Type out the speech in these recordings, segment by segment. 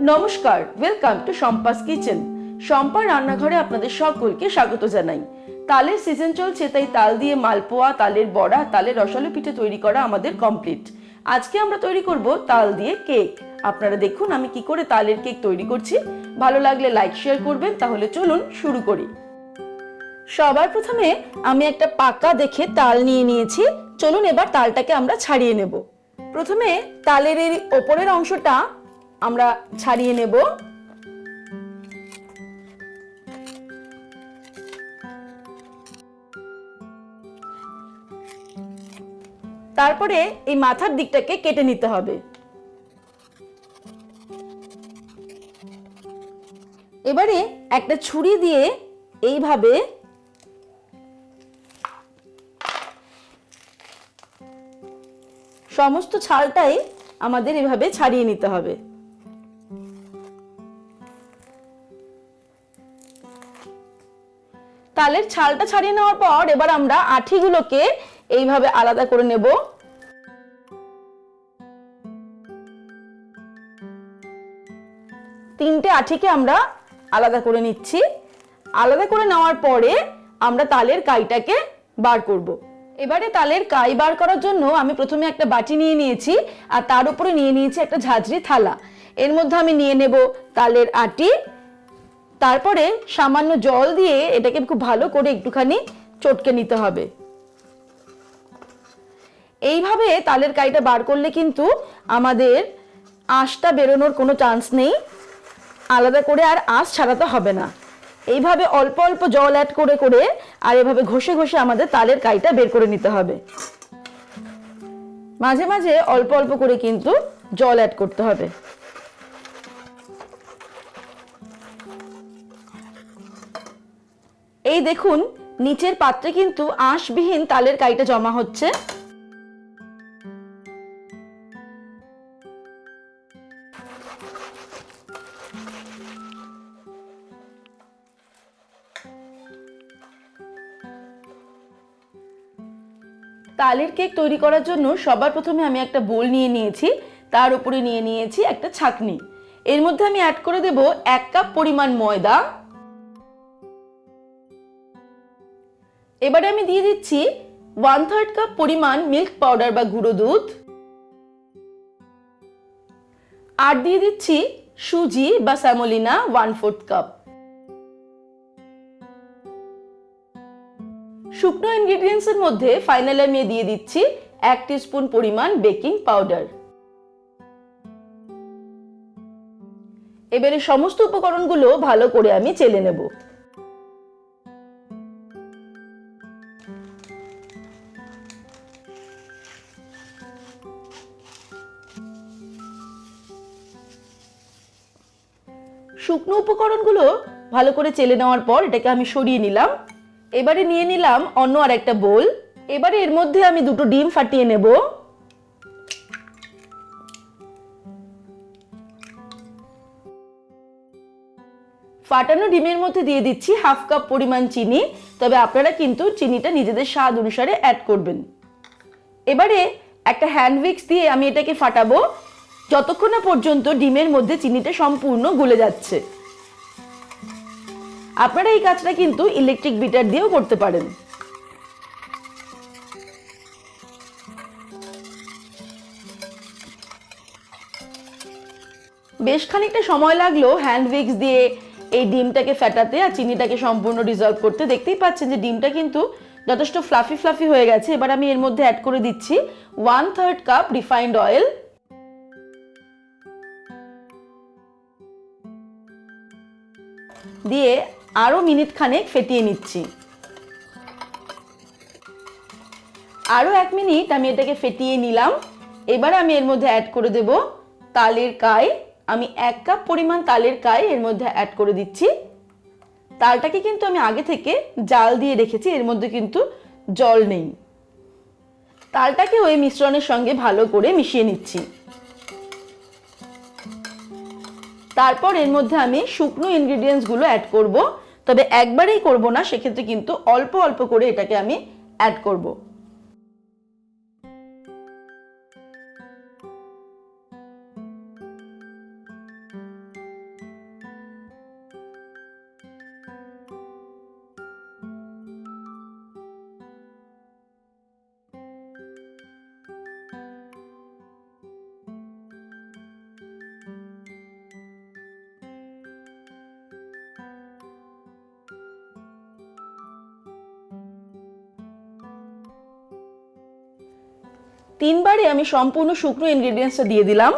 নমস্কার, welcome to Shampa's kitchen. Shampa রান্নাঘরে আপনাদের সকলকে স্বাগত জানাই। তালের সিজন চলছে, তাই তাল দিয়ে মালপোয়া, তালের বড়া, তালের রসালো পিঠে তৈরি করা আমাদের কমপ্লিট। আজকে আমরা তৈরি করব তাল দিয়ে কেক। আপনারা দেখুন আমি কি করে তালের কেক তৈরি করছি। ভালো লাগলে লাইক শেয়ার করবেন। তাহলে চলুন শুরু করি। সবার প্রথমে আমি একটা পাকা দেখে তাল নিয়ে নিয়েছি। চলুন এবার তালটাকে আমরা ছাড়িয়ে নেব। প্রথমে তালের এই ওপরের অংশটা আমরা ছাড়িয়ে নেব। তারপরে এই মাথার দিকটাকে কেটে নিতে হবে। এবারে একটা ছুরি দিয়ে এইভাবে সমস্ত ছালটাই আমাদের এভাবে ছাড়িয়ে নিতে হবে। তালের ছালটা ছাড়িয়ে নেওয়ার পর এবার আমরা আঠিগুলোকে এইভাবে আলাদা করে নেব। তিনটে আঠিকে আমরা আলাদা করে নিচ্ছি। আলাদা করে নেওয়ার পরে আমরা তালের কাইটাকে বার করব। এবারে তালের কাই বার করার জন্য আমি প্রথমে একটা বাটি নিয়ে নিয়েছি, আর তার উপরে নিয়ে নিয়েছি একটা ঝাঁঝরি থালা। এর মধ্যে আমি নিয়ে নেব তালের আটি। তারপরে সামান্য জল দিয়ে এটাকে খুব ভালো করে একটুখানি চটকে নিতে হবে। এইভাবে তালের কাইটা বার করলে কিন্তু আমাদের আঁশটা বেরোনোর কোনো চান্স নেই। আলাদা করে আর আঁশ ছাড়াতে হবে না। এইভাবে অল্প অল্প জল অ্যাড করে করে আর এভাবে ঘষে ঘষে আমাদের তালের কাইটা বের করে নিতে হবে। মাঝে মাঝে অল্প অল্প করে কিন্তু জল অ্যাড করতে হবে। এই দেখুন নিচের পাত্রে কিন্তু আঁশবিহীন তালের কাইটা জমা হচ্ছে। তালের কেক তৈরি করার জন্য সবার প্রথমে আমি একটা বোল নিয়ে নিয়েছি। তার উপরে নিয়ে নিয়েছি একটা ছাঁকনি। এর মধ্যে আমি অ্যাড করে দেব 1 কাপ পরিমাণ ময়দা। এবারে আমি দিয়ে দিচ্ছি 1/3 কাপ পরিমাণ মিল্ক পাউডার বা গুঁড়ো দুধ। আর দিয়ে দিচ্ছি সুজি বা স্যামোলিনা 1/4 কাপ। শুকনো ইনগ্রেডিয়েন্টস এর মধ্যে ফাইনালি আমি দিয়ে দিচ্ছি 1 টিস্পুন পরিমাণ বেকিং পাউডার। এবারে সমস্ত উপকরণগুলো ভালো করে আমি চেলে নেব। শুকনো উপকরণগুলো ভালো করে চেলে নেওয়ার পর এটাকে আমি সরিয়ে নিলাম। এবারে নিয়ে নিলাম অন্য আর একটা বোল। এবারে এর মধ্যে আমি দুটো ডিম ফাটিয়ে নেব। ফাটানো ডিমের মধ্যে দিয়ে দিচ্ছি 1/2 কাপ পরিমাণ চিনি। তবে আপনারা কিন্তু চিনিটা নিজেদের স্বাদ অনুসারে অ্যাড করবেন। এবারে একটা হ্যান্ড উইক্স দিয়ে আমি এটাকে ফাটাবো যতক্ষণ না পর্যন্ত ডিমের মধ্যে চিনিটা সম্পূর্ণ গলে যাচ্ছে। আপনারা এই কাজটা কিন্তু ইলেকট্রিক বিটার দিয়েও করতে পারেন। বেশ খানিকটা সময় লাগলো হ্যান্ড উইক্স দিয়ে এই ডিমটাকে ফেটাতে আর চিনিটাকে সম্পূর্ণ ডিজলভ করতে। দেখতেই পাচ্ছেন যে ডিমটা কিন্তু যথেষ্ট ফ্লাফি ফ্লাফি হয়ে গেছে। এবার আমি এর মধ্যে অ্যাড করে দিচ্ছি 1/3 কাপ রিফাইন্ড অয়েল। দিয়ে আরো মিনিট খানেক ফেটিয়ে নিচ্ছি। আরো 1 মিনিট আমি এটাকে ফেটিয়ে নিলাম। এবার আমি এর মধ্যে অ্যাড করে দেব তালের কাই। আমি 1 কাপ পরিমাণ তালের কাই এর মধ্যে অ্যাড করে দিচ্ছি। তালটাকে কিন্তু আমি আগে থেকে জাল দিয়ে রেখেছি, এর মধ্যে কিন্তু জল নেই। তালটাকে ওই মিশ্রণের সঙ্গে ভালো করে মিশিয়ে নিচ্ছি। তারপর এর মধ্যে আমি শুকনো ইনগ্রেডিয়েন্টসগুলো অ্যাড করব। তবে একবারেই করব না, সেক্ষেত্রে কিন্তু অল্প অল্প করে এটাকে আমি অ্যাড করব। 3বারে আমি সম্পূর্ণ শুকনো ইনগ্রেডিয়েন্টসটা দিয়ে দিলাম।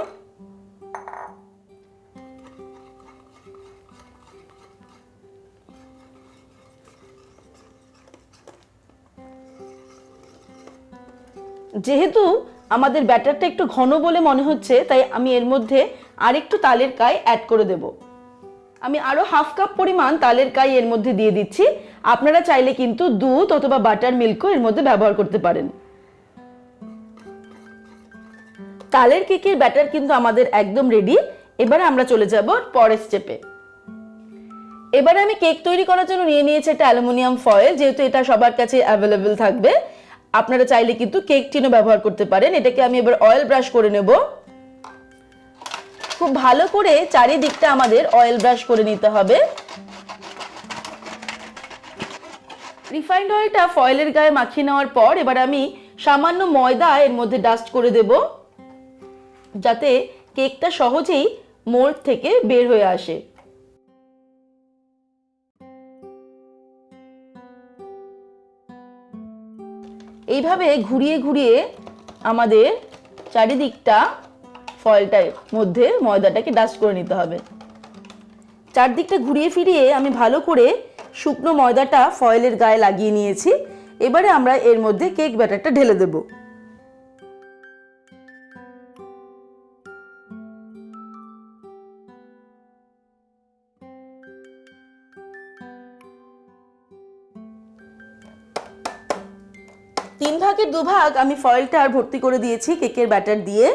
যেহেতু আমাদের ব্যাটারটা একটু ঘন বলে মনে হচ্ছে, তাই আমি এর মধ্যে আরেকটু তালের কাই অ্যাড করে দেব। আমি আরো হাফ কাপ পরিমাণ তালের কাই এর মধ্যে দিয়ে দিচ্ছি। আপনারা চাইলে কিন্তু দুধ অথবা বাটার মিল্কও এর মধ্যে ব্যবহার করতে পারেন। তালের কেকের ব্যাটার কিন্তু আমাদের একদম রেডি। এবারে আমরা চলে যাব পরের স্টেপে। এবারে আমি কেক তৈরি করার জন্য নিয়ে নিয়েছি একটা অ্যালুমিনিয়াম ফয়েল। যেহেতু এটা সবার কাছে অ্যাভেলেবেল থাকবে, আপনারা চাইলে কিন্তু কেক টিনও ব্যবহার করতে পারেন। এটাকে আমি এবার অয়েল ব্রাশ করে নেব। খুব ভালো করে চারিদিকটা আমাদের অয়েল ব্রাশ করে নিতে হবে। রিফাইন্ড অয়েলটা ফয়েলের গায়ে মাখিয়ে নেওয়ার পর এবার আমি সামান্য ময়দা এর মধ্যে ডাস্ট করে দেব, যাতে কেকটা সহজেই মোল্ড থেকে বের হয়ে আসে। এইভাবে ঘুরিয়ে ঘুরিয়ে আমাদের চারিদিকটা ফয়েলটার মধ্যে ময়দাটাকে ডাস্ট করে নিতে হবে। চারদিকটা ঘুরিয়ে ফিরিয়ে আমি ভালো করে শুকনো ময়দাটা ফয়েলের গায়ে লাগিয়ে নিয়েছি। এবারে আমরা এর মধ্যে কেক ব্যাটারটা ঢেলে দেব। তিন ভাগের দুভাগ আমি ফয়েলটা ভর্তি করে দিয়েছি কেকের ব্যাটার দিয়ে।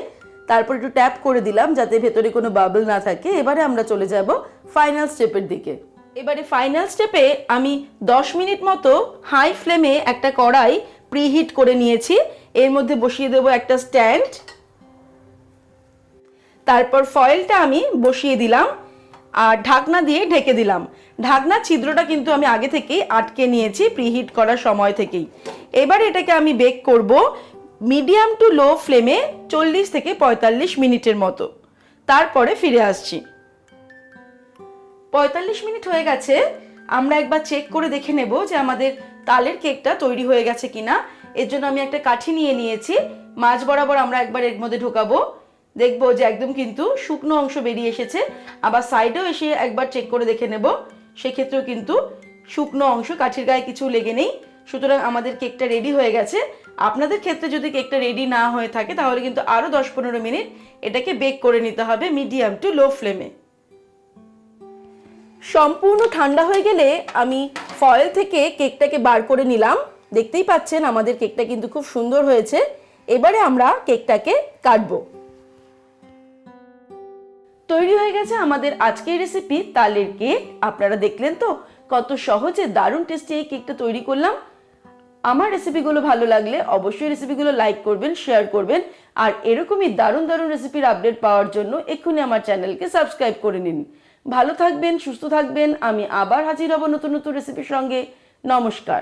তারপর একটু ট্যাপ করে দিলাম যাতে ভেতরে কোনো বাবল না থাকে। এবারে আমরা চলে যাব ফাইনাল স্টেপের দিকে। এবারে ফাইনাল স্টেপে আমি 10 মিনিট মতো হাই ফ্লেমে একটা কড়াই প্রিহিট করে নিয়েছি। এর মধ্যে বসিয়ে দেব একটা স্ট্যান্ড। তারপর ফয়েলটা আমি বসিয়ে দিলাম আর ঢাকনা দিয়ে ঢেকে দিলাম। ঢাকনার ছিদ্রটা কিন্তু আমি আগে থেকেই আটকে নিয়েছি প্রিহিট করার সময় থেকেই। এবার এটাকে আমি বেক করব মিডিয়াম টু লো ফ্লেমে 40 থেকে 45 মিনিটের মতো। তারপরে ফিরে আসছি। 45 মিনিট হয়ে গেছে। আমরা একবার চেক করে দেখে নেব যে আমাদের তালের কেকটা তৈরি হয়ে গেছে কিনা। এর জন্য আমি একটা কাঠি নিয়ে নিয়েছি। মাঝ বরাবর আমরা একবার এর মধ্যে ঢোকাবো। দেখবো যে একদম কিন্তু শুকনো অংশ বেরিয়ে এসেছে। আবার সাইডেও এসে একবার চেক করে দেখে নেব, সেক্ষেত্রেও কিন্তু শুকনো অংশ, কাঠির গায়ে কিছু লেগে নেই। সুতরাং আমাদের কেকটা রেডি হয়ে গেছে। আপনাদের ক্ষেত্রে যদি কেকটা রেডি না হয়ে থাকে তাহলে কিন্তু আরও 10-15 মিনিট এটাকে বেক করে নিতে হবে মিডিয়াম টু লো ফ্লেমে। সম্পূর্ণ ঠান্ডা হয়ে গেলে আমি ফয়েল থেকে কেকটাকে বার করে নিলাম। দেখতেই পাচ্ছেন আমাদের কেকটা কিন্তু খুব সুন্দর হয়েছে। এবারে আমরা কেকটাকে কাটবো। তৈরি হয়ে গেছে আমাদের আজকের রেসিপি তালের কেক। আপনারা দেখলেন তো কত সহজে দারুণ টেস্টি এই কেকটা তৈরি করলাম। আমার রেসিপিগুলো ভালো লাগলে অবশ্যই রেসিপিগুলো লাইক করবেন, শেয়ার করবেন। আর এরকমই দারুণ দারুণ রেসিপির আপডেট পাওয়ার জন্য এক্ষুনি আমার চ্যানেলকে সাবস্ক্রাইব করে নিন। ভালো থাকবেন, সুস্থ থাকবেন। আমি আবার হাজির হব নতুন নতুন রেসিপির সঙ্গে। নমস্কার।